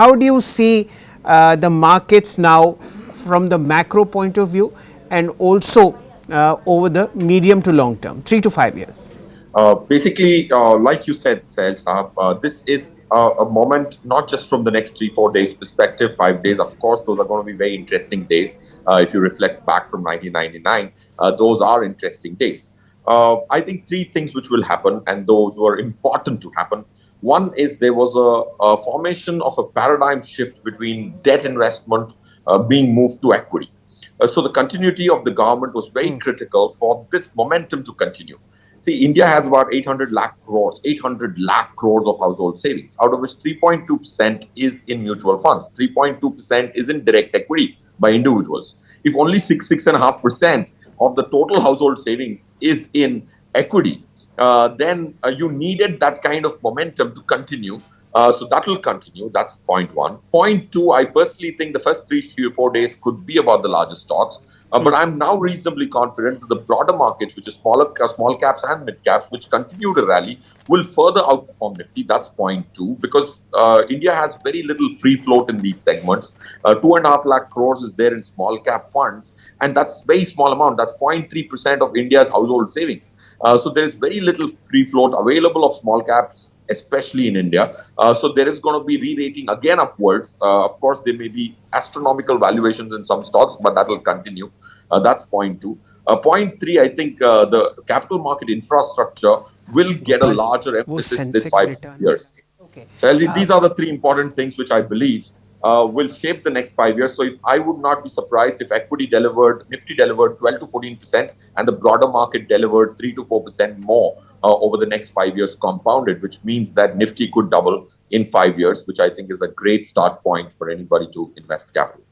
how do you see the markets now from the macro point of view, and also over the medium to long term, 3 to 5 years? Basically, like you said, this is a moment not just from the next 3 4 days perspective, 5 days. Yes. Of course, those are going to be very interesting days. If you reflect back from 1999, those are interesting days. I think three things which will happen, and those were important to happen. One is there was a formation of a paradigm shift between debt investment being moved to equity. So the continuity of the government was very critical for this momentum to continue. See, India has about 800 lakh crores of household savings, out of which 3.2% is in mutual funds, 3.2% is in direct equity by individuals. If only 6.5% of the total household savings is in equity, then you needed that kind of momentum to continue. So that will continue. That's point one. Point two, I personally think the first 3 to 4 days could be about the larger stocks. But I'm now reasonably confident that the broader markets, which is small caps and mid caps, which continue to rally, will further outperform Nifty. That's point two, because India has very little free float in these segments. 2.5 lakh crores is there in small cap funds, and that's very small amount. That's 0.3% of India's household savings. So there is very little free float available of small caps, especially in India. So there is going to be re-rating again upwards. Of course, there may be astronomical valuations in some stocks, but that will continue. That's point two. Point three, I think the capital market infrastructure will get a Gopal, larger वो emphasis this Sensex five return कर years. रहे. Okay. So these are the three important things which I believe will shape the next 5 years. So if, I would not be surprised if Nifty delivered 12 to 14%, and the broader market delivered 3 to 4% more over the next 5 years compounded, which means that Nifty could double in 5 years, which I think is a great start point for anybody to invest capital.